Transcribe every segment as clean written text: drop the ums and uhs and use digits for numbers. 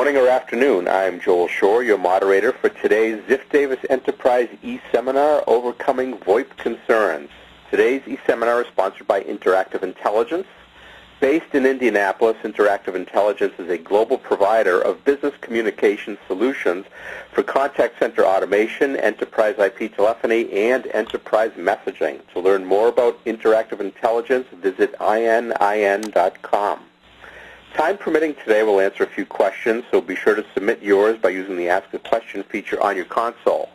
morning or afternoon. I'm Joel Shore, your moderator for today's Ziff Davis Enterprise eSeminar, Overcoming VoIP Concerns. Today's eSeminar is sponsored by Interactive Intelligence. Based in Indianapolis, Interactive Intelligence is a global provider of business communication solutions for contact center automation, enterprise IP telephony, and enterprise messaging. To learn more about Interactive Intelligence, visit inin.com. Time permitting, today we'll answer a few questions, so be sure to submit yours by using the Ask a Question feature on your console.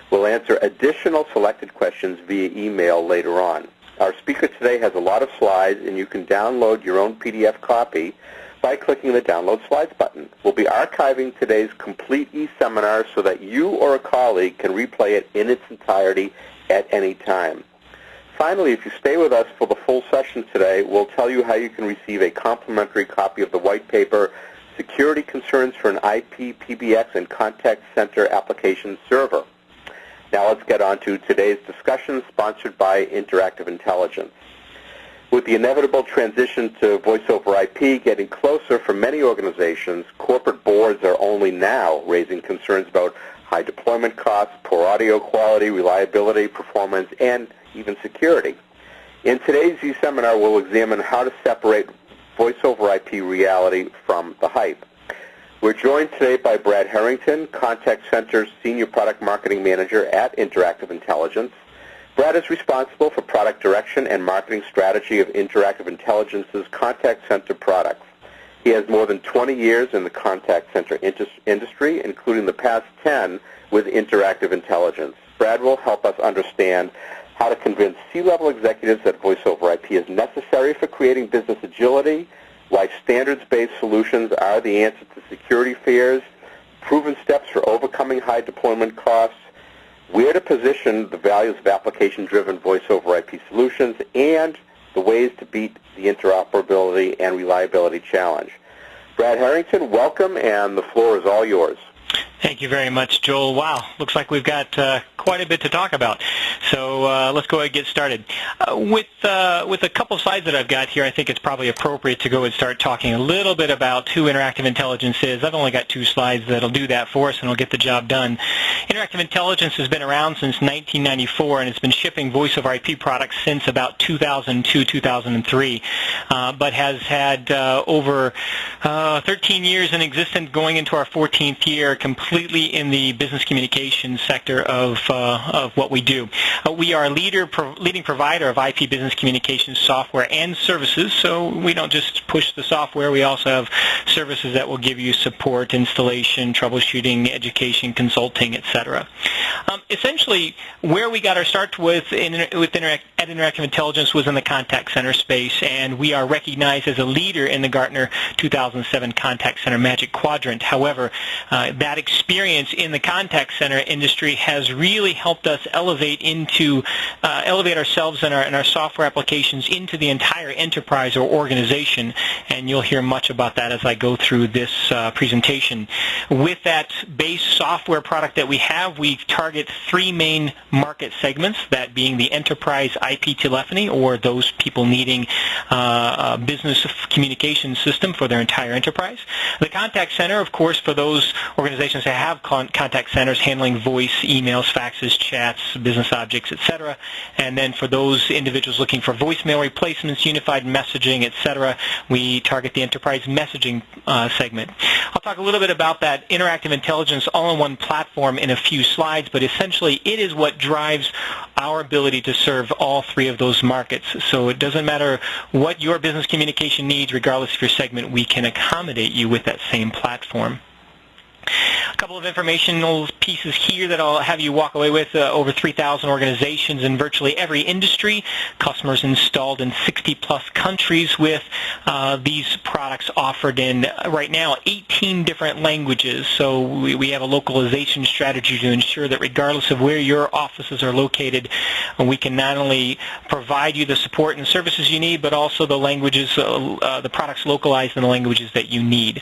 We'll answer additional selected questions via email later on. Our speaker today has a lot of slides, and you can download your own PDF copy by clicking the Download Slides button. We'll be archiving today's complete eSeminar so that you or a colleague can replay it in its entirety at any time. Finally, if you stay with us for the full session today, we'll tell you how you can receive a complimentary copy of the white paper, Security Concerns for an IP, PBX, and Contact Center Application Server. Now let's get on to today's discussion, sponsored by Interactive Intelligence. With the inevitable transition to voice over IP getting closer for many organizations, corporate boards are only now raising concerns about high deployment costs, poor audio quality, reliability, performance, and even security. In today's eSeminar, we'll examine how to separate voice over IP reality from the hype. We're joined today by Brad Harrington, Contact Center's Senior Product Marketing Manager at Interactive Intelligence. Brad is responsible for product direction and marketing strategy of Interactive Intelligence's contact center products. He has more than 20 years in the contact center industry, including the past 10 with Interactive Intelligence. Brad will help us understand how to convince C-level executives that voice over IP is necessary for creating business agility, why standards-based solutions are the answer to security fears, proven steps for overcoming high deployment costs, where to position the values of application-driven voice over IP solutions, and the ways to beat the interoperability and reliability challenge. Brad Harrington, welcome, and the floor is all yours. Thank you very much, Joel. Wow, looks like we've got quite a bit to talk about. So let's go ahead and get started. With a couple slides that I've got here, I think it's probably appropriate to go and start talking a little bit about who Interactive Intelligence is. I've only got 2 slides that'll do that for us, and we'll get the job done. Interactive Intelligence has been around since 1994, and it's been shipping voice over IP products since about 2002, 2003, but has had over 13 years in existence, going into our 14th year, completely in the business communications sector of what we do. We are a leading provider of IP business communications software and services, so we don't just push the software, we also have services that will give you support, installation, troubleshooting, education, consulting, etc. Essentially, where we got our start at Interactive Intelligence was in the contact center space, and we are recognized as a leader in the Gartner 2007 Contact Center Magic Quadrant. However, that experience in the contact center industry has really helped us elevate ourselves and our software applications into the entire enterprise or organization, and you'll hear much about that as I go through this presentation. With that base software product that we have, we target 3 main market segments, that being the enterprise IP telephony, or those people needing a business communication system for their entire enterprise. The contact center, of course, for those organizations that have contact centers handling voice, emails, faxes, chats, business objects, etc. And then for those individuals looking for voicemail replacements, unified messaging, etc., we target the enterprise messaging segment. I'll talk a little bit about that Interactive Intelligence all-in-one platform in a few slides, but essentially it is what drives our ability to serve all 3 of those markets. So it doesn't matter what your business communication needs, regardless of your segment, we can accommodate you with that same platform. A couple of informational pieces here that I'll have you walk away with. Over 3,000 organizations in virtually every industry, customers installed in 60-plus countries with these products offered in, right now, 18 different languages. So we have a localization strategy to ensure that regardless of where your offices are located, we can not only provide you the support and services you need, but also the languages, the products localized in the languages that you need.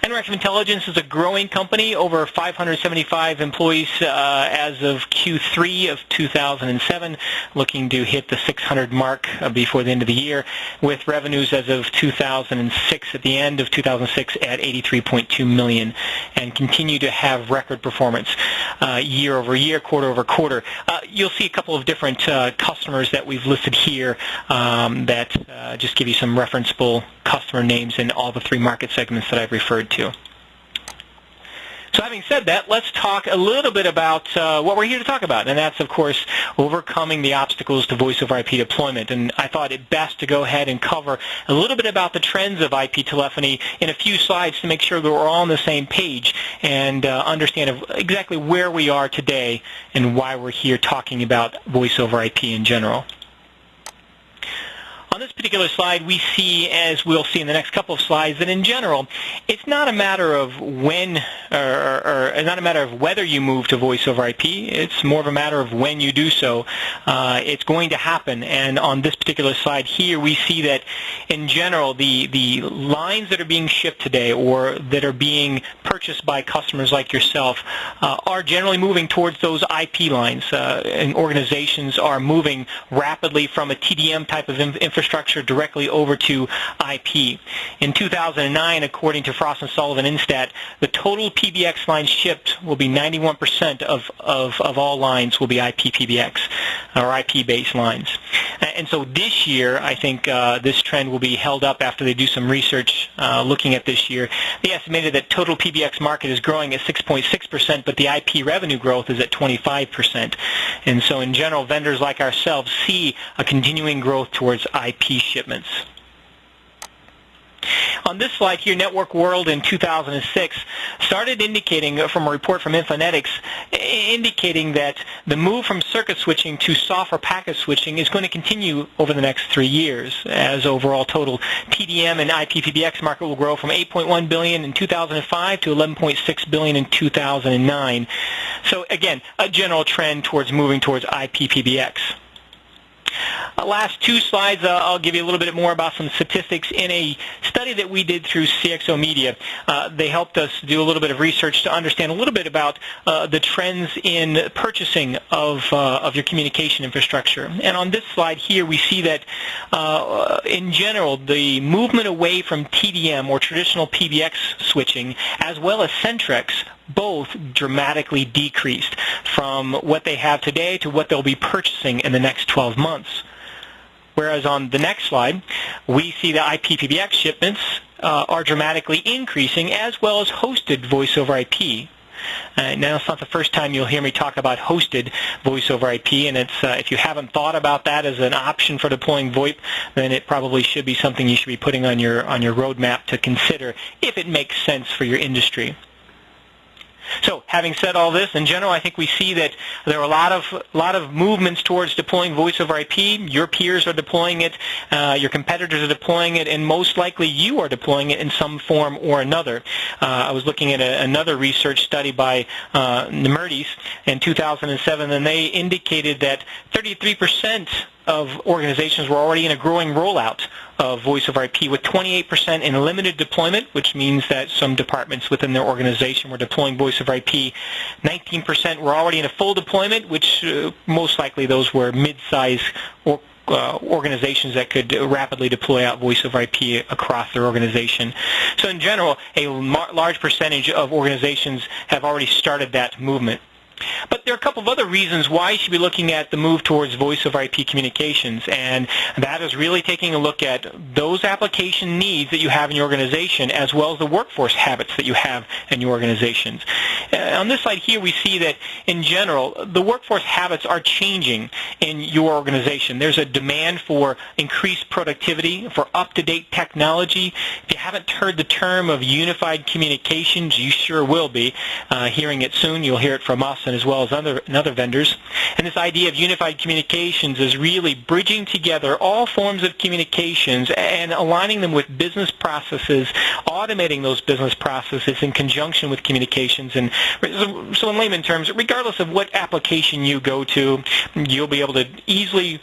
Interactive Intelligence is a growing company. Over over 575 employees as of Q3 of 2007, looking to hit the 600 mark before the end of the year, with revenues as of 2006, at the end of 2006, at $83.2 million, and continue to have record performance year over year, quarter over quarter. You'll see a couple of different customers that we've listed here that just give you some referenceable customer names in all the three market segments that I've referred to. So having said that, let's talk a little bit about what we're here to talk about, and that's, of course, overcoming the obstacles to voice over IP deployment. And I thought it best to go ahead and cover a little bit about the trends of IP telephony in a few slides to make sure that we're all on the same page and understand exactly where we are today and why we're here talking about voice over IP in general. On this particular slide, we see, as we'll see in the next couple of slides, that in general, it's not a matter of when or not a matter of whether you move to voice over IP. It's more of a matter of when you do so. It's going to happen. And on this particular slide here, we see that in general, the lines that are being shipped today or that are being purchased by customers like yourself are generally moving towards those IP lines. And organizations are moving rapidly from a TDM type of infrastructure directly over to IP. In 2009, according to Frost & Sullivan Instat, the total PBX lines shipped will be 91% of all lines will be IP PBX or IP-based lines. And so this year, I think this trend will be held up after they do some research looking at this year. They estimated that total PBX market is growing at 6.6%, but the IP revenue growth is at 25%. And so in general, vendors like ourselves see a continuing growth towards IP shipments. On this slide here, Network World in 2006 started indicating, from a report from Infonetics, indicating that the move from circuit switching to software packet switching is going to continue over the next 3 years, as overall total TDM and IP PBX market will grow from $8.1 billion in 2005 to $11.6 billion in 2009. So again, a general trend towards moving towards IP PBX. Last two slides, I'll give you a little bit more about some statistics. In a study that we did through CXO Media, they helped us do a little bit of research to understand a little bit about the trends in purchasing of your communication infrastructure. And on this slide here, we see that in general, the movement away from TDM or traditional PBX switching, as well as Centrex, both dramatically decreased from what they have today to what they'll be purchasing in the next 12 months. Whereas on the next slide, we see the IP PBX shipments are dramatically increasing, as well as hosted voice over IP. Now, it's not the first time you'll hear me talk about hosted voice over IP, and it's if you haven't thought about that as an option for deploying VoIP, then it probably should be something you should be putting on your roadmap to consider if it makes sense for your industry. So, having said all this, in general, I think we see that there are a lot of movements towards deploying voice over IP. Your peers are deploying it, your competitors are deploying it, and most likely you are deploying it in some form or another. I was looking at another research study by Nemertes in 2007, and they indicated that 33% of organizations were already in a growing rollout of voice over IP, with 28% in limited deployment, which means that some departments within their organization were deploying voice over IP. 19% were already in a full deployment, which most likely those were mid-size organizations that could rapidly deploy out voice over IP across their organization. So in general, a large percentage of organizations have already started that movement. But there are a couple of other reasons why you should be looking at the move towards voice over IP communications, and that is really taking a look at those application needs that you have in your organization, as well as the workforce habits that you have in your organizations. On this slide here, we see that, in general, the workforce habits are changing in your organization. There's a demand for increased productivity, for up-to-date technology. If you haven't heard the term of unified communications, you sure will be. Hearing it soon, you'll hear it from us and as well as other vendors. And this idea of unified communications is really bridging together all forms of communications and aligning them with business processes, automating those business processes in conjunction with communications. And so in layman terms, regardless of what application you go to, you'll be able to easily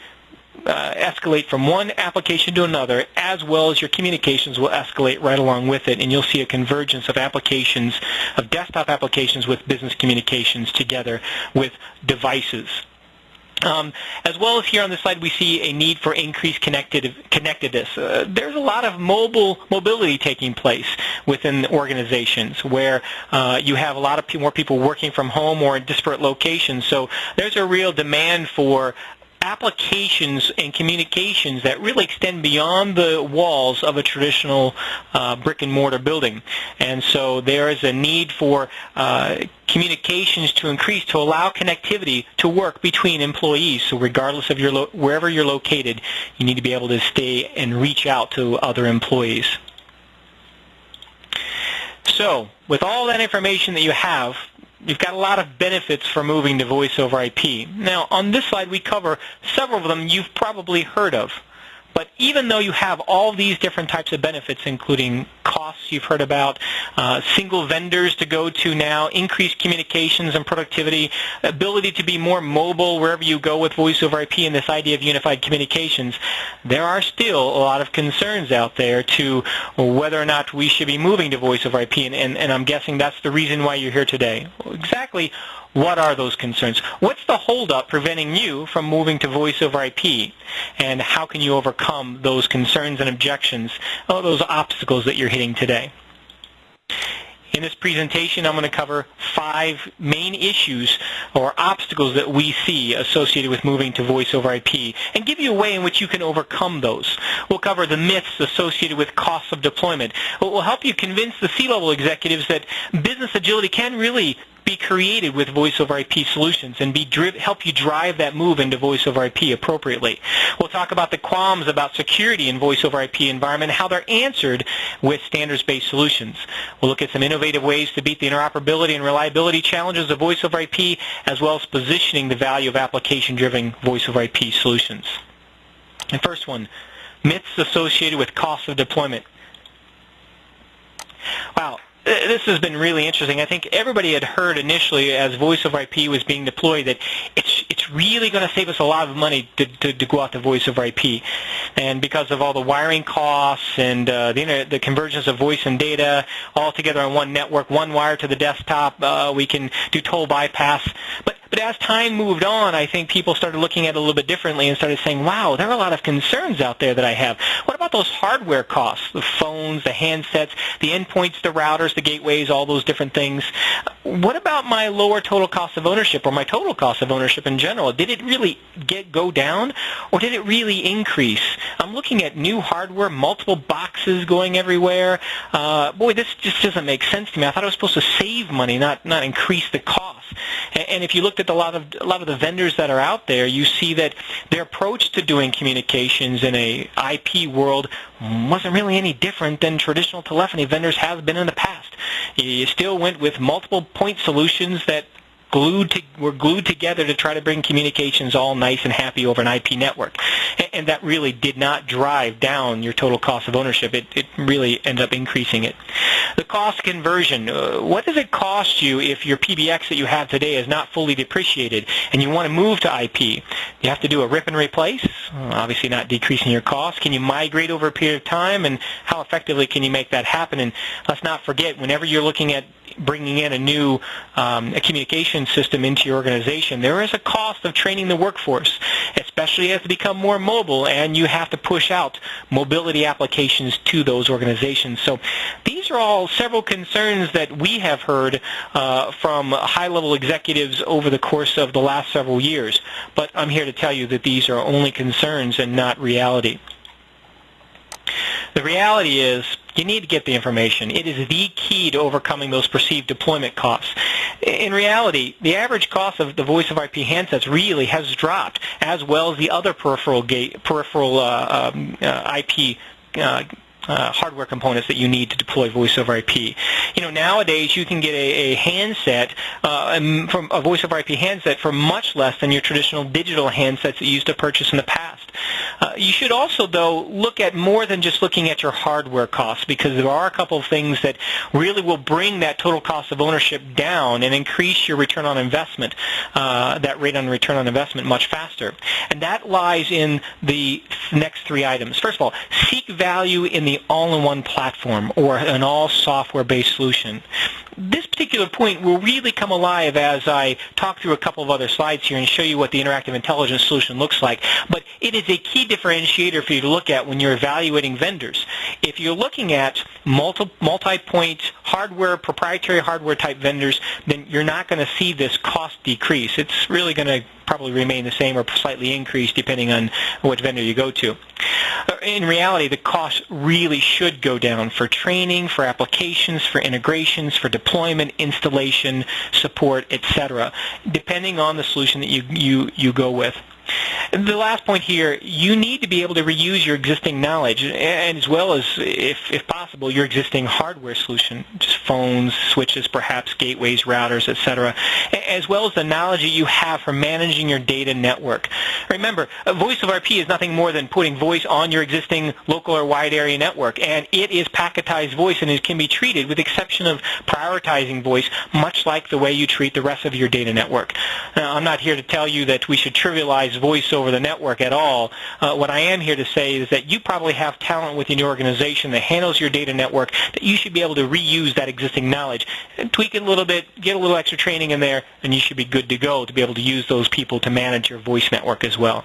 escalate from one application to another, as well as your communications will escalate right along with it, and you'll see a convergence of applications, of desktop applications with business communications together with devices. As well as here on this slide, we see a need for increased connectedness. There's a lot of mobility taking place within organizations where you have a lot of more people working from home or in disparate locations. So there's a real demand for applications and communications that really extend beyond the walls of a traditional brick-and-mortar building. And so there is a need for communications to increase to allow connectivity to work between employees. So regardless of wherever you're located, you need to be able to stay and reach out to other employees. So with all that information that you have, you've got a lot of benefits for moving to voice over IP. Now, on this slide, we cover several of them you've probably heard of. But even though you have all these different types of benefits, including costs you've heard about, single vendors to go to now, increased communications and productivity, ability to be more mobile wherever you go with voice over IP, and this idea of unified communications, there are still a lot of concerns out there to whether or not we should be moving to voice over IP, and I'm guessing that's the reason why you're here today. Exactly. What are those concerns? What's the holdup preventing you from moving to voice over IP? And how can you overcome those concerns and objections, those obstacles that you're hitting today? In this presentation, I'm going to cover 5 main issues or obstacles that we see associated with moving to voice over IP and give you a way in which you can overcome those. We'll cover the myths associated with costs of deployment. We'll help you convince the C-level executives that business agility can really be created with voice over IP solutions and help you drive that move into voice over IP appropriately. We'll talk about the qualms about security in voice over IP environment and how they're answered with standards-based solutions. We'll look at some innovative ways to beat the interoperability and reliability challenges of voice over IP, as well as positioning the value of application-driven voice over IP solutions. The first one, myths associated with cost of deployment. Wow. This has been really interesting. I think everybody had heard initially as voice over IP was being deployed that it's really going to save us a lot of money to go out to voice over IP. And because of all the wiring costs and the convergence of voice and data all together on one network, one wire to the desktop, we can do toll bypass. But as time moved on, I think people started looking at it a little bit differently and started saying, wow, there are a lot of concerns out there that I have. What about those hardware costs, the phones, the handsets, the endpoints, the routers, the gateways, all those different things? What about my lower total cost of ownership or my total cost of ownership in general? Did it really go down or did it really increase? I'm looking at new hardware, multiple boxes going everywhere. Boy, this just doesn't make sense to me. I thought I was supposed to save money, not increase the cost. And if you looked at a lot of the vendors that are out there, you see that their approach to doing communications in a IP world wasn't really any different than traditional telephony vendors have been in the past. You still went with multiple point solutions that were glued together to try to bring communications all nice and happy over an IP network. And that really did not drive down your total cost of ownership. It really ended up increasing it. The cost conversion. What does it cost you if your PBX that you have today is not fully depreciated and you want to move to IP? You have to do a rip and replace, obviously not decreasing your cost. Can you migrate over a period of time, and how effectively can you make that happen? And let's not forget, whenever you're looking at bringing in a new a communication system into your organization, there is a cost of training the workforce, especially as they become more mobile and you have to push out mobility applications to those organizations. So these are all several concerns that we have heard from high-level executives over the course of the last several years. But I'm here to tell you that these are only concerns and not reality. The reality is you need to get the information. It is the key to overcoming those perceived deployment costs. In reality, the average cost of the voice over IP handsets really has dropped, as well as the other peripheral IP hardware components that you need to deploy voice over IP. Nowadays you can get a handset, from a voice over IP handset, for much less than your traditional digital handsets that you used to purchase in the past. You should also, though, look at more than just looking at your hardware costs, because there are a couple of things that really will bring that total cost of ownership down and increase your return on investment, that rate on return on investment much faster. And that lies in the next three items. First of all, seek value in the all-in-one platform or an all-software-based solution. This particular point will really come alive as I talk through a couple of other slides here and show you what the interactive intelligence solution looks like. But it is a key differentiator for you to look at when you're evaluating vendors. If you're looking at multi-point hardware, proprietary hardware type vendors, then you're not going to see this cost decrease. It's really going to probably remain the same or slightly increase depending on which vendor you go to. In reality, the cost really should go down for training, for applications, for integrations, for deployment, installation, support, etc., depending on the solution that you go with. The last point here, you need to be able to reuse your existing knowledge, and as well as, if possible, your existing hardware solution, just phones, switches, perhaps gateways, routers, etc., as well as the knowledge that you have for managing your data network. Remember, voice over IP is nothing more than putting voice on your existing local or wide area network, and it is packetized voice, and it can be treated, with the exception of prioritizing voice, much like the way you treat the rest of your data network. Now, I'm not here to tell you that we should trivialize voice over the network at all. What I am here to say is that you probably have talent within your organization that handles your data network, that you should be able to reuse that existing knowledge and tweak it a little bit, get a little extra training in there, and you should be good to go to be able to use those people to manage your voice network as well.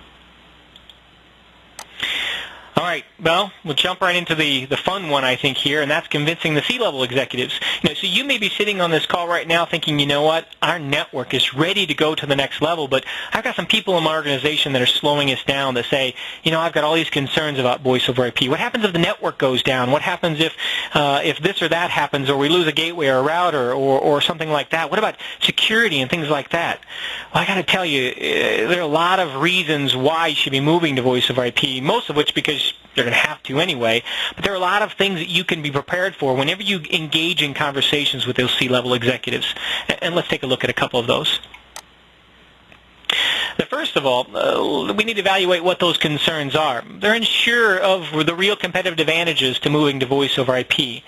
All right, well, we'll jump right into the fun one, I think, here, and that's convincing the C-level executives. So you may be sitting on this call right now thinking, you know what, our network is ready to go to the next level, but I've got some people in my organization that are slowing us down that say, I've got all these concerns about voice over IP. What happens if the network goes down? What happens if this or that happens, or we lose a gateway or a router or something like that? What about security and things like that? Well, I got to tell you, there are a lot of reasons why you should be moving to voice over IP, most of which because you're going to have to anyway. But there are a lot of things that you can be prepared for whenever you engage in conversations with those C-level executives. And let's take a look at a couple of those. First of all, we need to evaluate what those concerns are. They're unsure of the real competitive advantages to moving to voice over IP.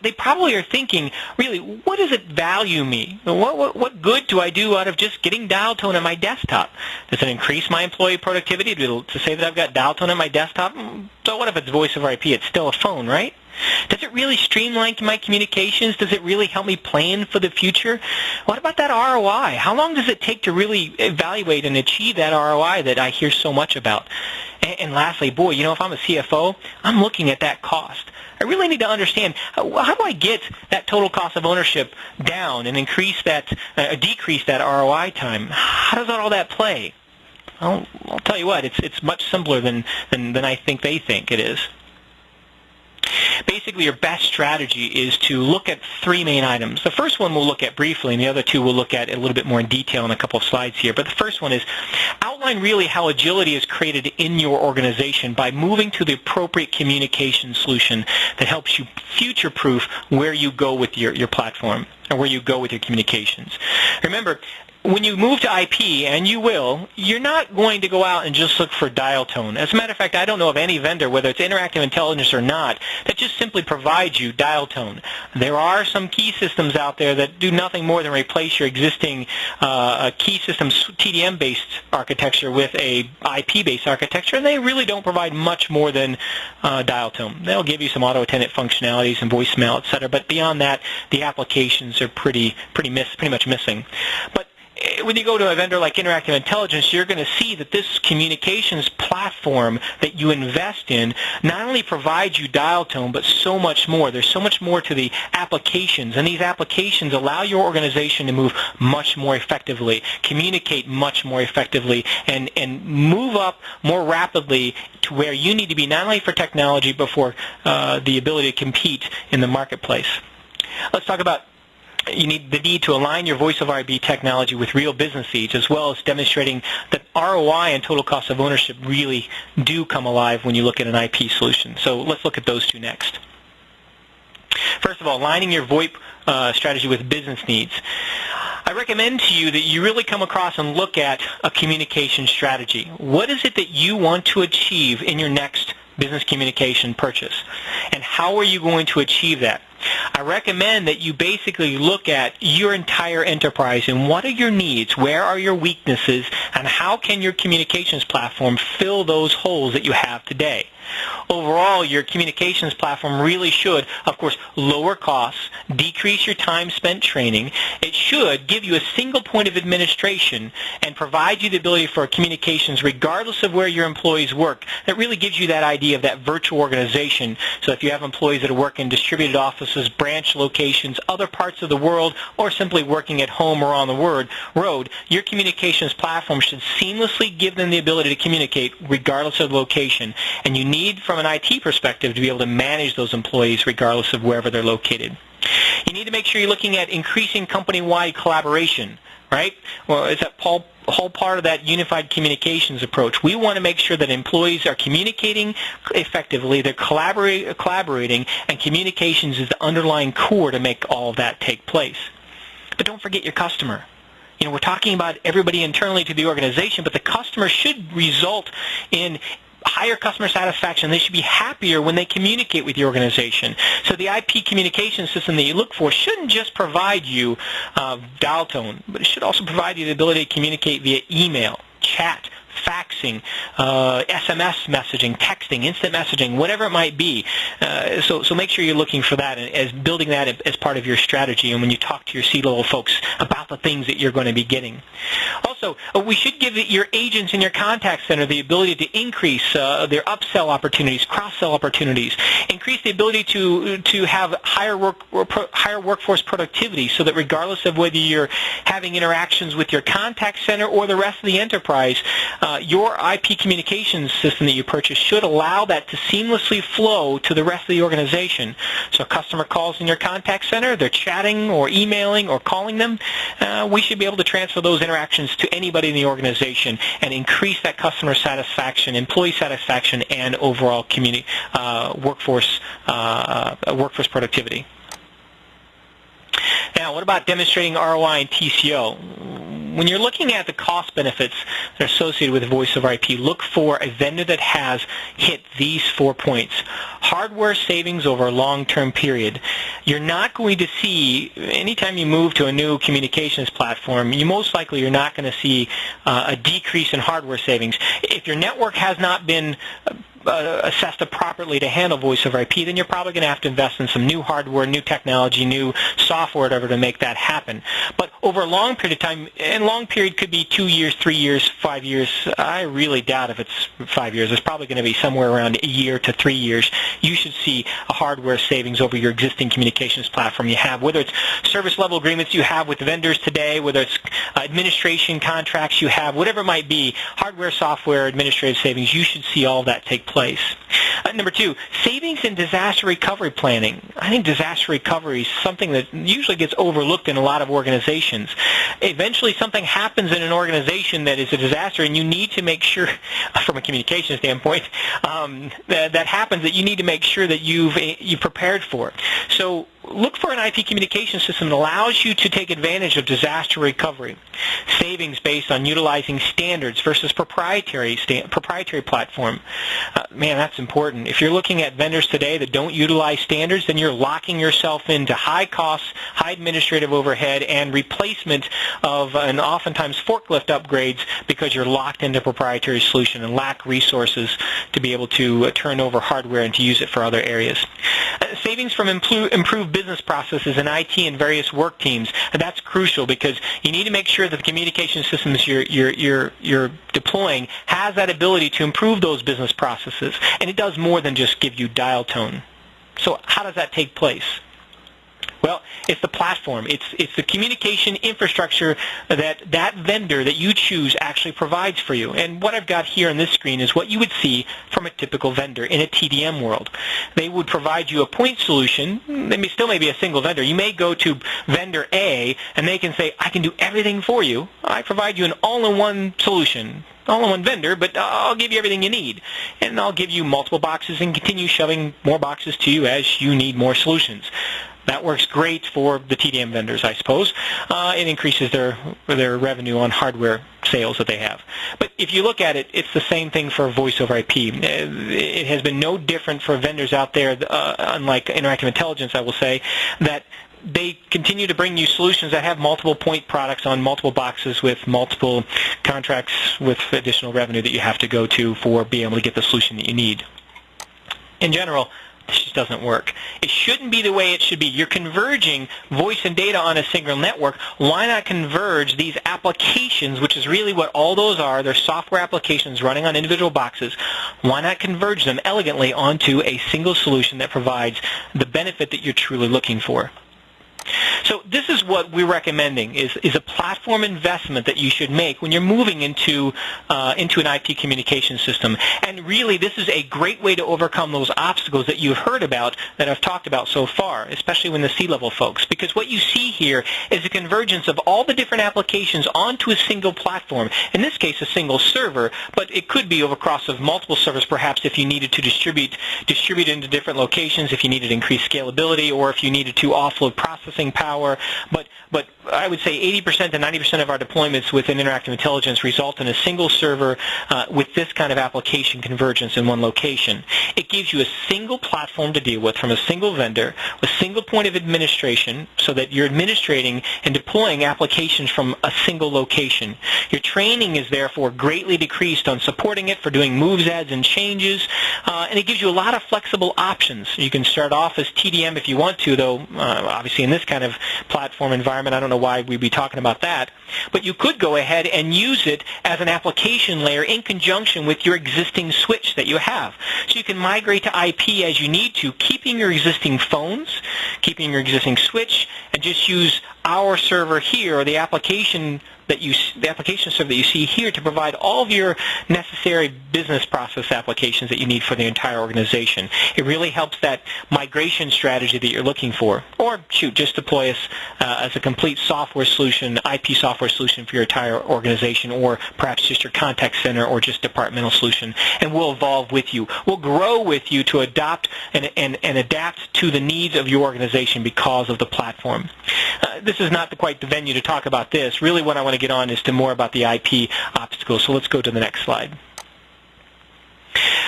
They probably are thinking, really, what does it value me? What good do I do out of just getting dial tone on my desktop? Does it increase my employee productivity to say that I've got dial tone on my desktop? So what if it's voice over IP? It's still a phone, right? Does it really streamline my communications? Does it really help me plan for the future? What about that ROI? How long does it take to really evaluate and achieve that ROI that I hear so much about? And lastly, boy, if I'm a CFO, I'm looking at that cost. I really need to understand, how do I get that total cost of ownership down and decrease that ROI time? How does all that play? I'll tell you what, it's much simpler than I think they think it is. Basically, your best strategy is to look at three main items. The first one we'll look at briefly, and the other two we'll look at a little bit more in detail in a couple of slides here. But the first one is outline really how agility is created in your organization by moving to the appropriate communication solution that helps you future-proof where you go with your platform or where you go with your communications. Remember, when you move to IP, and you will, you're not going to go out and just look for dial tone. As a matter of fact, I don't know of any vendor, whether it's interactive intelligence or not, that just simply provides you dial tone. There are some key systems out there that do nothing more than replace your existing key systems TDM-based architecture with a IP-based architecture, and they really don't provide much more than dial tone. They'll give you some auto-attendant functionalities and voicemail, etc., but beyond that, the applications are pretty much missing. But when you go to a vendor like Interactive Intelligence, you're going to see that this communications platform that you invest in not only provides you dial tone, but so much more. There's so much more to the applications, and these applications allow your organization to move much more effectively, communicate much more effectively, and move up more rapidly to where you need to be not only for technology, but for the ability to compete in the marketplace. Let's talk about the need to align your voice over IP technology with real business needs, as well as demonstrating that ROI and total cost of ownership really do come alive when you look at an IP solution. So let's look at those two next. First of all, aligning your VoIP strategy with business needs. I recommend to you that you really come across and look at a communication strategy. What is it that you want to achieve in your next business communication purchase? And how are you going to achieve that? I recommend that you basically look at your entire enterprise and what are your needs, where are your weaknesses, and how can your communications platform fill those holes that you have today. Overall, your communications platform really should, of course, lower costs, decrease your time spent training. It should give you a single point of administration and provide you the ability for communications regardless of where your employees work. That really gives you that idea of that virtual organization. So if you have employees that work in distributed offices, branch locations, other parts of the world, or simply working at home or on the road, your communications platform should seamlessly give them the ability to communicate regardless of location. And you need, from an IT perspective, to be able to manage those employees regardless of wherever they're located. You need to make sure you're looking at increasing company-wide collaboration, right? Well, it's that whole part of that unified communications approach. We want to make sure that employees are communicating effectively, they're collaborating, and communications is the underlying core to make all of that take place. But don't forget your customer. You know, we're talking about everybody internally to the organization, but the customer should result in higher customer satisfaction. They should be happier when they communicate with the organization. So the IP communication system that you look for shouldn't just provide you dial tone, but it should also provide you the ability to communicate via email, chat, faxing, SMS messaging, texting, instant messaging, whatever it might be. So make sure you're looking for that as building that as part of your strategy and when you talk to your C-level folks about the things that you're going to be getting. Also, we should give your agents in your contact center the ability to increase their upsell opportunities, cross-sell opportunities, increase the ability to have higher workforce productivity so that regardless of whether you're having interactions with your contact center or the rest of the enterprise, your IP communications system that you purchase should allow that to seamlessly flow to the rest of the organization. So a customer calls in your contact center, they're chatting or emailing or calling them, we should be able to transfer those interactions to anybody in the organization and increase that customer satisfaction, employee satisfaction, and overall workforce productivity. Now, what about demonstrating ROI and TCO? When you're looking at the cost benefits that are associated with voice over IP, look for a vendor that has hit these 4 points. Hardware savings over a long-term period. You're not going to see, anytime you move to a new communications platform, you're not going to see a decrease in hardware savings. If your network has not been assessed properly to handle voice over IP, then you're probably going to have to invest in some new hardware, new technology, new software, whatever, to make that happen. But over a long period of time, and long period could be 2 years, 3 years, 5 years. I really doubt if it's 5 years. It's probably going to be somewhere around a year to 3 years. You should see a hardware savings over your existing communications platform you have, whether it's service level agreements you have with vendors today, whether it's administration contracts you have, whatever it might be, hardware, software, administrative savings, you should see all that take place. Number 2, savings in disaster recovery planning. I think disaster recovery is something that usually gets overlooked in a lot of organizations. Eventually something happens in an organization that is a disaster, and you need to make sure, from a communication standpoint, that happens, that you need to make sure that you've prepared for it. So look for an IP communication system that allows you to take advantage of disaster recovery. Savings based on utilizing standards versus proprietary platform. Man, that's important. If you're looking at vendors today that don't utilize standards, then you're locking yourself into high costs, high administrative overhead, and replacement of, and oftentimes forklift upgrades because you're locked into proprietary solution and lack resources to be able to turn over hardware and to use it for other areas. Savings from improved business processes in IT and various work teams. And that's crucial because you need to make sure that the communication systems you're deploying has that ability to improve those business processes. And it does more than just give you dial tone. So how does that take place? Well, it's the platform. It's the communication infrastructure that vendor that you choose actually provides for you. And what I've got here on this screen is what you would see from a typical vendor in a TDM world. They would provide you a point solution. They still may be a single vendor. You may go to vendor A, and they can say, I can do everything for you. I provide you an all-in-one solution. All-in-one vendor, but I'll give you everything you need. And I'll give you multiple boxes and continue shoving more boxes to you as you need more solutions. That works great for the TDM vendors, I suppose. It increases their revenue on hardware sales that they have. But if you look at it, it's the same thing for voice over IP. It has been no different for vendors out there, unlike Interactive Intelligence, I will say, that they continue to bring you solutions that have multiple point products on multiple boxes with multiple contracts with additional revenue that you have to go to for being able to get the solution that you need. In general, this just doesn't work. It shouldn't be the way it should be. You're converging voice and data on a single network. Why not converge these applications, which is really what all those are? They're software applications running on individual boxes. Why not converge them elegantly onto a single solution that provides the benefit that you're truly looking for? So this is what we're recommending is a platform investment that you should make when you're moving into an IP communication system. And really, this is a great way to overcome those obstacles that you've heard about, that I've talked about so far, especially when the C-level folks. Because what you see here is a convergence of all the different applications onto a single platform. In this case, a single server, but it could be over across of multiple servers, perhaps if you needed to distribute into different locations, if you needed increased scalability, or if you needed to offload processing power. But I would say 80% to 90% of our deployments within Interactive Intelligence result in a single server with this kind of application convergence in one location. It gives you a single platform to deal with from a single vendor, a single point of administration, so that you're administrating and deploying applications from a single location. Your training is therefore greatly decreased on supporting it for doing moves, adds, and changes, and it gives you a lot of flexible options. You can start off as TDM if you want to, though obviously in this kind of platform environment, I don't know why we'd be talking about that. But you could go ahead and use it as an application layer in conjunction with your existing switch that you have. So you can migrate to IP as you need to, keeping your existing phones, keeping your existing switch, and just use our server here, or the application server that you see here, to provide all of your necessary business process applications that you need for the entire organization. It really helps that migration strategy that you're looking for. Or, just deploy us as a complete software solution, IP software solution for your entire organization, or perhaps just your contact center, or just departmental solution. And we'll evolve with you. We'll grow with you to adopt and adapt to the needs of your organization because of the platform. This is not quite the venue to talk about this. Really what I want to get on is to more about the IP obstacles. So let's go to the next slide.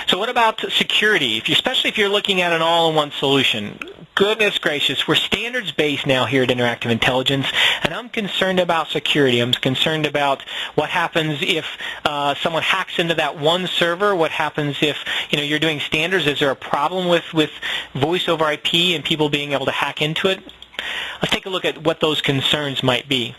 So what about security? Especially if you're looking at an all-in-one solution. Goodness gracious, we're standards-based now here at Interactive Intelligence, and I'm concerned about security. I'm concerned about what happens if someone hacks into that one server. What happens if you're doing standards? Is there a problem with voice over IP and people being able to hack into it? Let's take a look at what those concerns might be.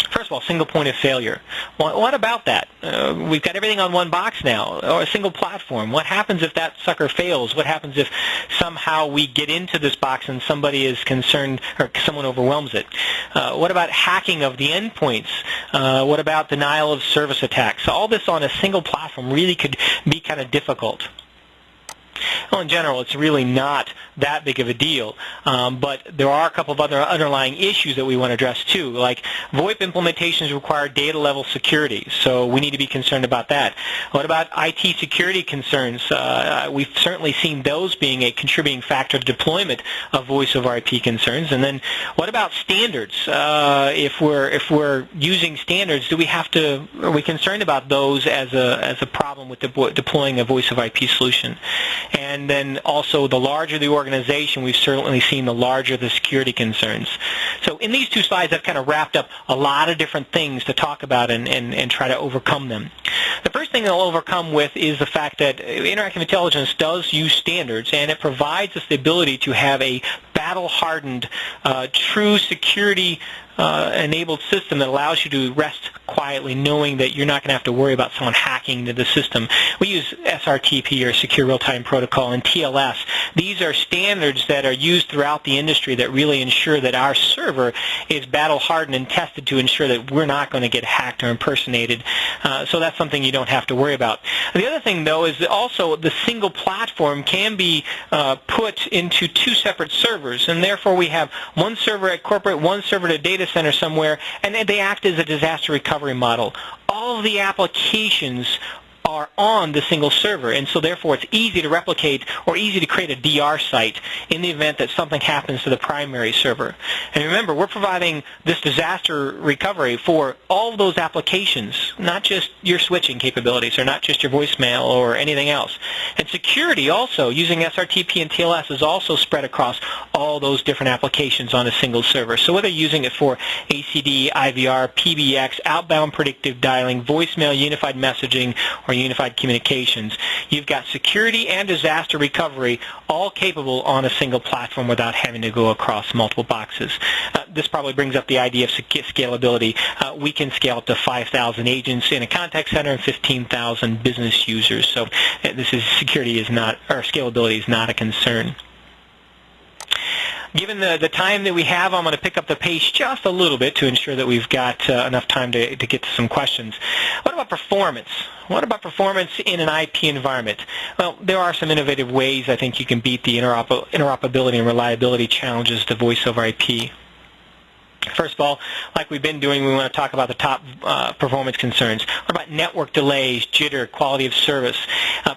First of all, single point of failure. What about that? We've got everything on one box now, or a single platform. What happens if that sucker fails? What happens if somehow we get into this box and somebody is concerned, or someone overwhelms it? What about hacking of the endpoints? What about denial of service attacks? All this on a single platform really could be kind of difficult. Well, in general, it's really not that big of a deal, but there are a couple of other underlying issues that we want to address too, like VoIP implementations require data-level security, so we need to be concerned about that. What about IT security concerns? We've certainly seen those being a contributing factor to deployment of voice over IP concerns. And then what about standards? If we're using standards, are we concerned about those as a problem with deploying a voice over IP solution? And then also, the larger the organization, we've certainly seen the larger the security concerns. So in these two slides, I've kind of wrapped up a lot of different things to talk about and try to overcome them. The first thing I'll overcome with is the fact that Interactive Intelligence does use standards, and it provides us the ability to have a battle-hardened, true security enabled system that allows you to rest quietly knowing that you're not going to have to worry about someone hacking into the system. We use SRTP, or Secure Real-Time Protocol, and TLS. These are standards that are used throughout the industry that really ensure that our server is battle-hardened and tested to ensure that we're not going to get hacked or impersonated. So that's something you don't have to worry about. The other thing, though, is that also the single platform can be put into two separate servers, and therefore we have one server at corporate, one server at a data center somewhere, and they act as a disaster recovery model. All of the applications are on the single server, and so therefore it's easy to replicate or easy to create a DR site in the event that something happens to the primary server. And remember, we're providing this disaster recovery for all of those applications, not just your switching capabilities or not just your voicemail or anything else. And security also, using SRTP and TLS, is also spread across all those different applications on a single server. So whether you're using it for ACD, IVR, PBX, outbound predictive dialing, voicemail, unified messaging, or unified communications, you've got security and disaster recovery all capable on a single platform without having to go across multiple boxes. This probably brings up the idea of scalability. We can scale up to 5,000 agents in a contact center and 15,000 business users. So scalability is not a concern. Given the time that we have, I'm going to pick up the pace just a little bit to ensure that we've got enough time to get to some questions. What about performance? What about performance in an IP environment? Well, there are some innovative ways I think you can beat the interoperability and reliability challenges to voice over IP. First of all, like we've been doing, we want to talk about the top performance concerns. What about network delays, jitter, quality of service?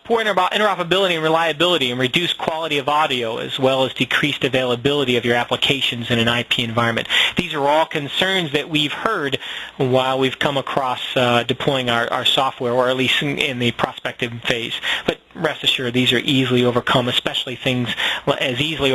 Poor interoperability and reliability and reduced quality of audio, as well as decreased availability of your applications in an IP environment. These are all concerns that we've heard while we've come across deploying our software, or at least in the prospective phase. But rest assured, these are easily overcome, especially things as easily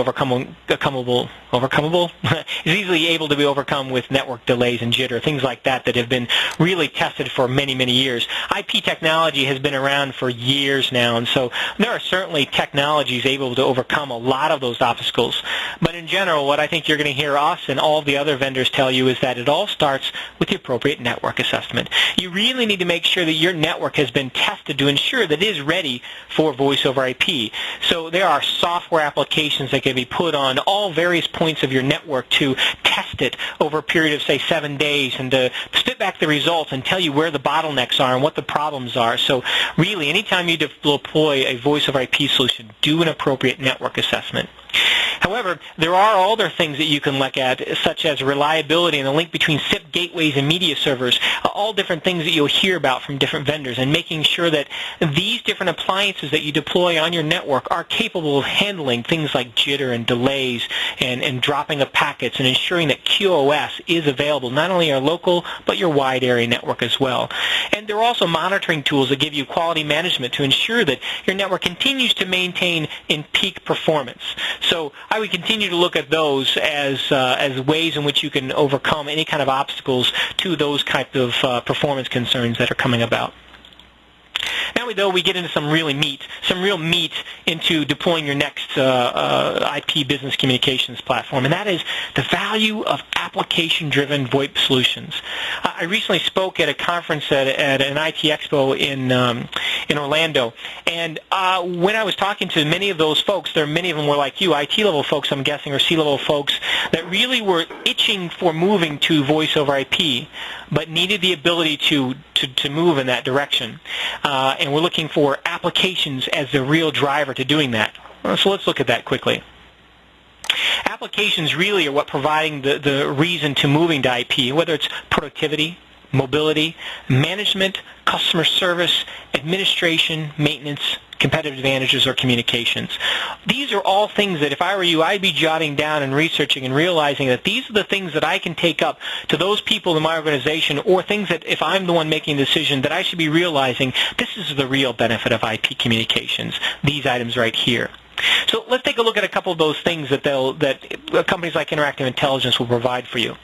is easily able to be overcome with network delays and jitter, things like that have been really tested for many, many years. IP technology has been around for years now, and so there are certainly technologies able to overcome a lot of those obstacles. But in general, what I think you're going to hear us and all the other vendors tell you is that it all starts with the appropriate network assessment. You really need to make sure that your network has been tested to ensure that it is ready for voice over IP. So there are software applications that can be put on all various points of your network to test it over a period of, say, 7 days, and to spit back the results and tell you where the bottlenecks are and what the problems are. So really, anytime you deploy a voice over IP solution, do an appropriate network assessment. However, there are other things that you can look at, such as reliability and the link between SIP gateways and media servers, all different things that you'll hear about from different vendors, and making sure that these different appliances that you deploy on your network are capable of handling things like jitter and delays and dropping of packets, and ensuring that QoS is available not only your local but your wide area network as well. And there are also monitoring tools that give you quality management to ensure that your network continues to maintain in peak performance. So I would continue to look at those as ways in which you can overcome any kind of obstacles to those type of performance concerns that are coming about. Now, though, we get into some real meat into deploying your next IP business communications platform, and that is the value of application-driven VoIP solutions. I recently spoke at a conference at an IT Expo in Orlando, and when I was talking to many of those folks, many of them were like you, IT-level folks, I'm guessing, or C-level folks, that really were itching for moving to voice over IP, but needed the ability to move in that direction. And we're looking for applications as the real driver to doing that. So let's look at that quickly. Applications really are what providing the reason to moving to IP, whether it's productivity, mobility, management, customer service, administration, maintenance, competitive advantages, or communications. These are all things that if I were you, I'd be jotting down and researching and realizing that these are the things that I can take up to those people in my organization, or things that if I'm the one making the decision that I should be realizing this is the real benefit of IP communications, these items right here. So let's take a look at a couple of those things that companies like Interactive Intelligence will provide for you.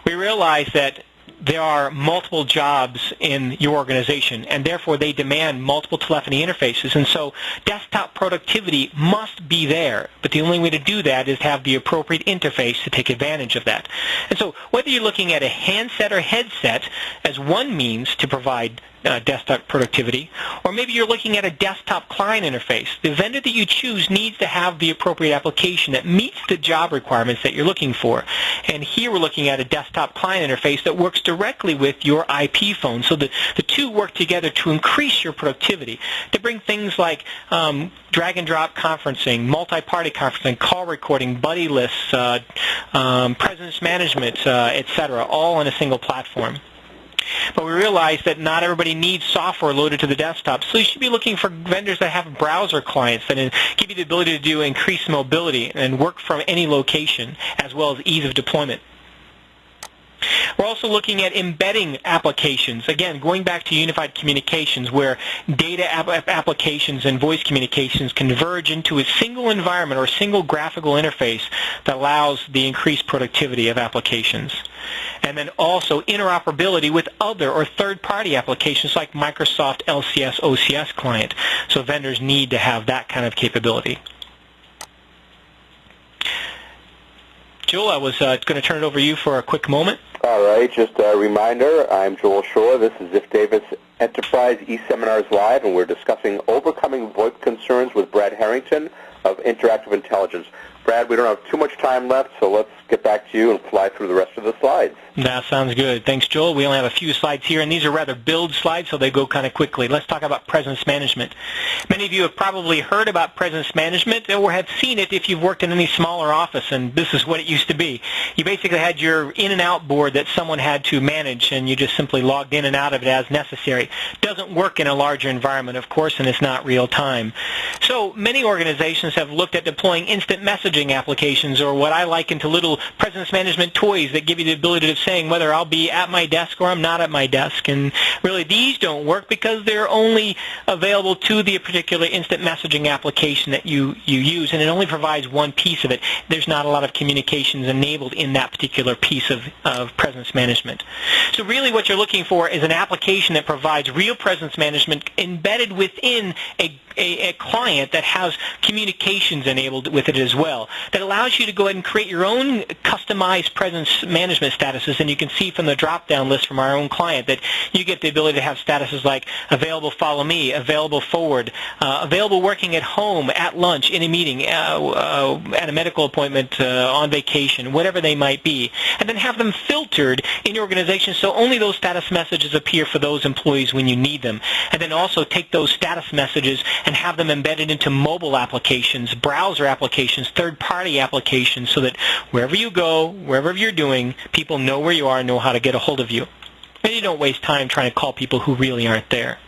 We realize that there are multiple jobs in your organization, and therefore they demand multiple telephony interfaces, and so desktop productivity must be there, but the only way to do that is to have the appropriate interface to take advantage of that. And so whether you're looking at a handset or headset as one means to provide desktop productivity, or maybe you're looking at a desktop client interface, the vendor that you choose needs to have the appropriate application that meets the job requirements that you're looking for. And here we're looking at a desktop client interface that works directly with your IP phone, so that the two work together to increase your productivity, to bring things like drag and drop conferencing, multi-party conferencing, call recording, buddy lists, presence management, etc., all on a single platform. but we realize that not everybody needs software loaded to the desktop. So you should be looking for vendors that have browser clients that give you the ability to do increased mobility and work from any location, as well as ease of deployment. We're also looking at embedding applications. Again, going back to unified communications, where data applications and voice communications converge into a single environment or a single graphical interface that allows the increased productivity of applications. And then also interoperability with other or third-party applications like Microsoft LCS OCS client. So vendors need to have that kind of capability. Joel, I was going to turn it over to you for a quick moment. All right, just a reminder, I'm Joel Shore. This is Ziff Davis Enterprise eSeminars Live, and we're discussing overcoming VoIP concerns with Brad Harrington of Interactive Intelligence. Brad, we don't have too much time left, so let's get back to you and fly through the rest of the slides. That sounds good. Thanks, Joel. We only have a few slides here, and these are rather build slides, so they go kind of quickly. Let's talk about presence management. Many of you have probably heard about presence management or have seen it if you've worked in any smaller office, and this is what it used to be. You basically had your in and out board that someone had to manage, and you just simply logged in and out of it as necessary. Doesn't work in a larger environment, of course, and it's not real time. So many organizations have looked at deploying instant messaging applications, or what I liken to little presence management toys that give you the ability of saying whether I'll be at my desk or I'm not at my desk. And really these don't work because they're only available to the particular instant messaging application that you use, and it only provides one piece of it. There's not a lot of communications enabled in that particular piece of presence management. So really what you're looking for is an application that provides real presence management embedded within a client that has communications enabled with it as well, that allows you to go ahead and create your own customized presence management statuses. And you can see from the drop-down list from our own client that you get the ability to have statuses like available follow me, available forward, available working at home, at lunch, in a meeting, at a medical appointment, on vacation, whatever they might be, and then have them filtered in your organization so only those status messages appear for those employees when you need them. And then also take those status messages and have them embedded into mobile applications, browser applications, third-party applications, so that wherever you go, wherever you're doing, people know where you are and know how to get a hold of you. And you don't waste time trying to call people who really aren't there.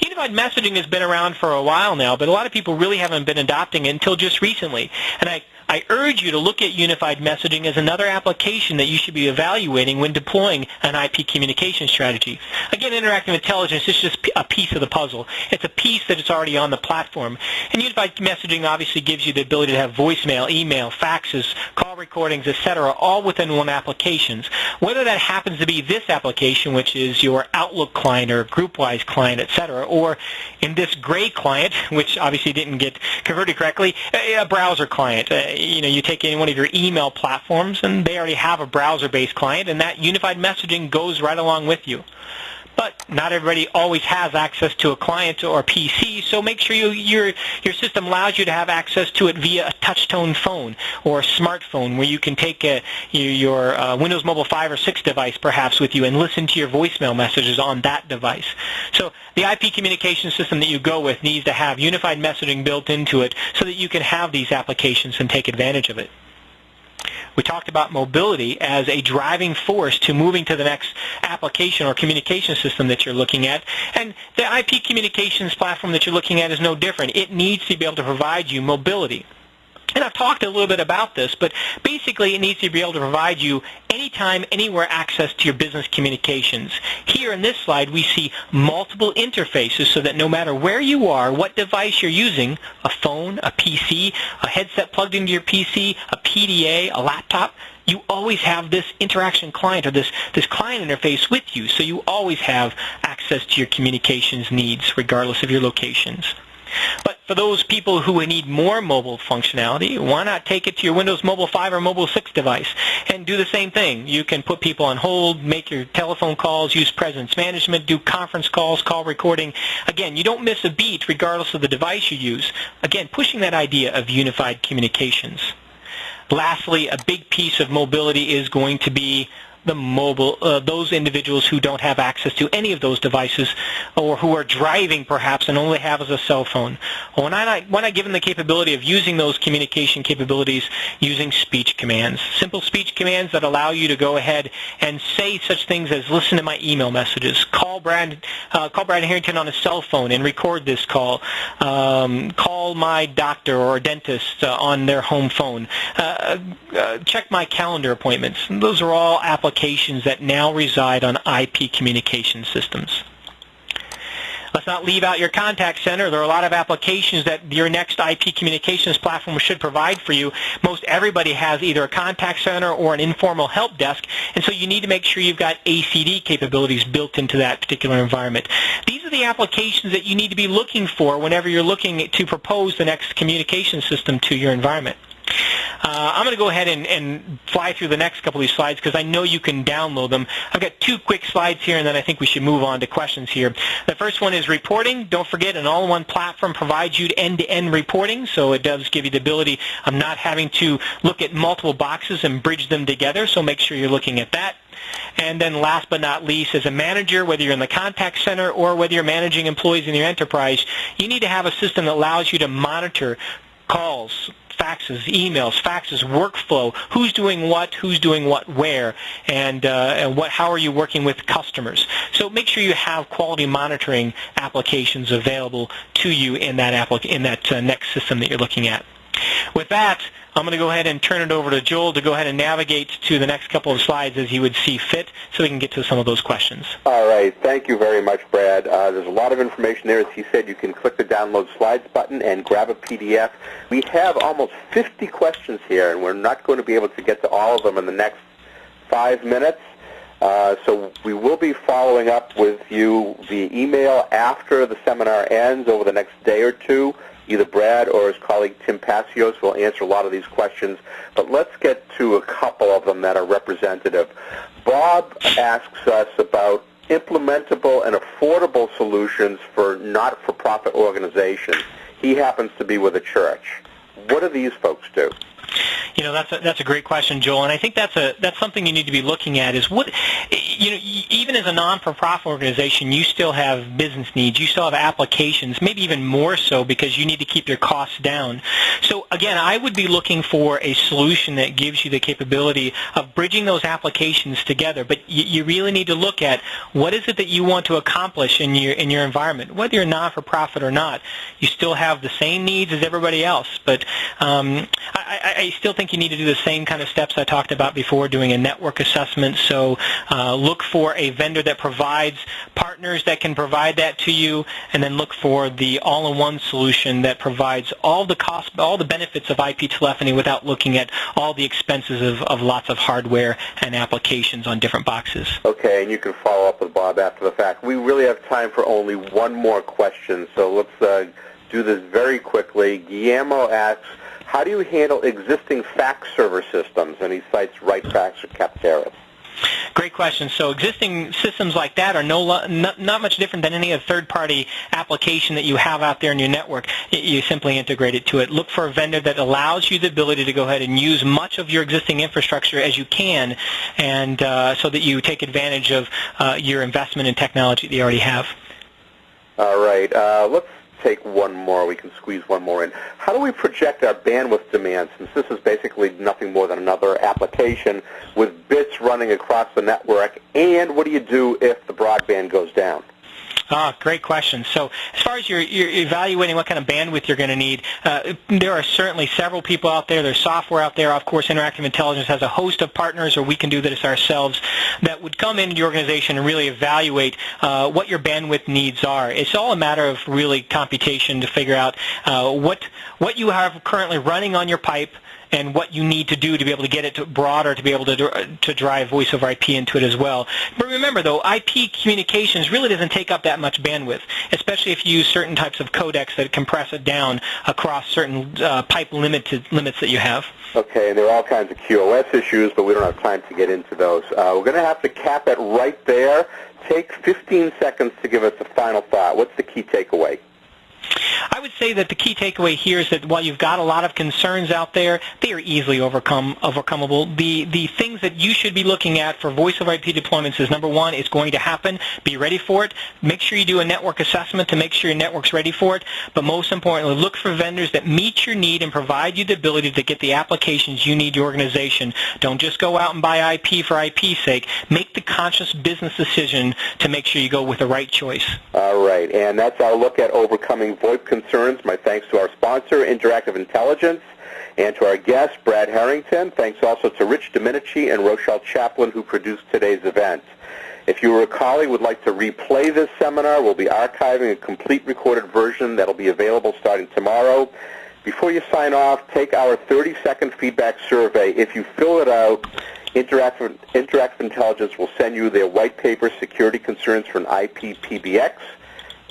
Unified messaging has been around for a while now, but a lot of people really haven't been adopting it until just recently. And I urge you to look at unified messaging as another application that you should be evaluating when deploying an IP communication strategy. Again, interactive intelligence is just a piece of the puzzle. It's a piece that is already on the platform. And unified messaging obviously gives you the ability to have voicemail, email, faxes, call recordings, etc., all within one application. Whether that happens to be this application, which is your Outlook client or GroupWise client, etc., or in this gray client, which obviously didn't get converted correctly, a browser client. You take any one of your email platforms, and they already have a browser-based client, and that unified messaging goes right along with you. But not everybody always has access to a client or a PC, so make sure your system allows you to have access to it via a touch-tone phone or a smartphone, where you can take your Windows Mobile 5 or 6 device perhaps with you and listen to your voicemail messages on that device. So the IP communication system that you go with needs to have unified messaging built into it so that you can have these applications and take advantage of it. We talked about mobility as a driving force to moving to the next application or communication system that you're looking at. And the IP communications platform that you're looking at is no different. It needs to be able to provide you mobility. And I've talked a little bit about this, but basically it needs to be able to provide you anytime, anywhere access to your business communications. Here in this slide, we see multiple interfaces so that no matter where you are, what device you're using, a phone, a PC, a headset plugged into your PC, a PDA, a laptop, you always have this interaction client or this client interface with you, so you always have access to your communications needs regardless of your locations. But for those people who need more mobile functionality, why not take it to your Windows Mobile 5 or Mobile 6 device and do the same thing? You can put people on hold, make your telephone calls, use presence management, do conference calls, call recording. Again, you don't miss a beat regardless of the device you use. Again, pushing that idea of unified communications. Lastly, a big piece of mobility is going to be the mobile, those individuals who don't have access to any of those devices, or who are driving perhaps and only have as a cell phone. When I give them the capability of using those communication capabilities using speech commands, simple speech commands that allow you to go ahead and say such things as listen to my email messages, call Brad Harrington on a cell phone and record this call, call my doctor or dentist on their home phone, check my calendar appointments. Those are all applications that now reside on IP communication systems. Let's not leave out your contact center. There are a lot of applications that your next IP communications platform should provide for you. Most everybody has either a contact center or an informal help desk, and so you need to make sure you've got ACD capabilities built into that particular environment. These are the applications that you need to be looking for whenever you're looking to propose the next communication system to your environment. I'm going to go ahead and fly through the next couple of these slides because I know you can download them. I've got 2 quick slides here, and then I think we should move on to questions here. The first one is reporting. Don't forget, an all-in-one platform provides you end-to-end reporting, so it does give you the ability of not having to look at multiple boxes and bridge them together, so make sure you're looking at that. And then last but not least, as a manager, whether you're in the contact center or whether you're managing employees in your enterprise, you need to have a system that allows you to monitor calls, faxes, emails, faxes, workflow, who's doing what where, and how are you working with customers. So make sure you have quality monitoring applications available to you in that next system that you're looking at. With that, I'm going to go ahead and turn it over to Joel to go ahead and navigate to the next couple of slides as he would see fit so we can get to some of those questions. All right. Thank you very much, Brad. There's a lot of information there. As he said, you can click the Download Slides button and grab a PDF. We have almost 50 questions here, and we're not going to be able to get to all of them in the next 5 minutes. So we will be following up with you via email after the seminar ends over the next day or two. Either Brad or his colleague Tim Passios will answer a lot of these questions, but let's get to a couple of them that are representative. Bob asks us about implementable and affordable solutions for not-for-profit organizations. He happens to be with a church. What do these folks do? You know, that's a great question, Joel, and I think that's something you need to be looking at. Is what, you know, even as a non-for-profit organization, you still have business needs, you still have applications, maybe even more so because you need to keep your costs down. So again, I would be looking for a solution that gives you the capability of bridging those applications together. But you really need to look at what is it that you want to accomplish in your environment, whether you're non-for-profit or not. You still have the same needs as everybody else, but I still think you need to do the same kind of steps I talked about before, doing a network assessment. So look for a vendor that provides partners that can provide that to you, and then look for the all-in-one solution that provides all the benefits of IP telephony without looking at all the expenses of lots of hardware and applications on different boxes. Okay, and you can follow up with Bob after the fact. We really have time for only one more question, so let's do this very quickly. Guillermo asks, how do you handle existing fax server systems? And he cites WriteFax or Capteris. Great question. So existing systems like that are not much different than any other third-party application that you have out there in your network. You simply integrate it to it. Look for a vendor that allows you the ability to go ahead and use much of your existing infrastructure as you can, and so that you take advantage of your investment in technology that you already have. All right. Let's take one more. We can squeeze one more in. How do we project our bandwidth demand, since this is basically nothing more than another application with bits running across the network, and what do you do if the broadband goes down? Great question. So as far as you're evaluating what kind of bandwidth you're going to need, there are certainly several people out there. There's software out there. Of course, Interactive Intelligence has a host of partners, or we can do this ourselves, that would come into your organization and really evaluate what your bandwidth needs are. It's all a matter of really computation to figure out what you have currently running on your pipe, and what you need to do to be able to get it to broader, to be able to drive voice over IP into it as well. But remember, though, IP communications really doesn't take up that much bandwidth, especially if you use certain types of codecs that compress it down across certain pipe limits that you have. Okay, and there are all kinds of QoS issues, but we don't have time to get into those. We're going to have to cap it right there. Take 15 seconds to give us a final thought. What's the key takeaway? I would say that the key takeaway here is that while you've got a lot of concerns out there, they are easily overcomable. The things that you should be looking at for voice over IP deployments is, number one, it's going to happen. Be ready for it. Make sure you do a network assessment to make sure your network's ready for it. But most importantly, look for vendors that meet your need and provide you the ability to get the applications you need your organization. Don't just go out and buy IP for IP's sake. Make the conscious business decision to make sure you go with the right choice. All right, and that's our look at overcoming VoIP concerns. My thanks to our sponsor, Interactive Intelligence, and to our guest, Brad Harrington. Thanks also to Rich Domenici and Rochelle Chaplin, who produced today's event. If you or a colleague would like to replay this seminar, we'll be archiving a complete recorded version that will be available starting tomorrow. Before you sign off, take our 30-second feedback survey. If you fill it out, Interactive Intelligence will send you their white paper, Security Concerns for an IP PBX.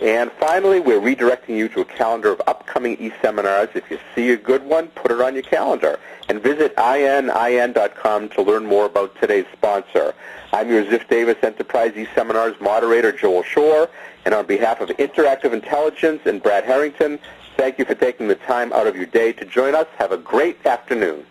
And finally, we're redirecting you to a calendar of upcoming eSeminars. If you see a good one, put it on your calendar. And visit in.com to learn more about today's sponsor. I'm your Ziff Davis Enterprise eSeminars moderator, Joel Shore. And on behalf of Interactive Intelligence and Brad Harrington, thank you for taking the time out of your day to join us. Have a great afternoon.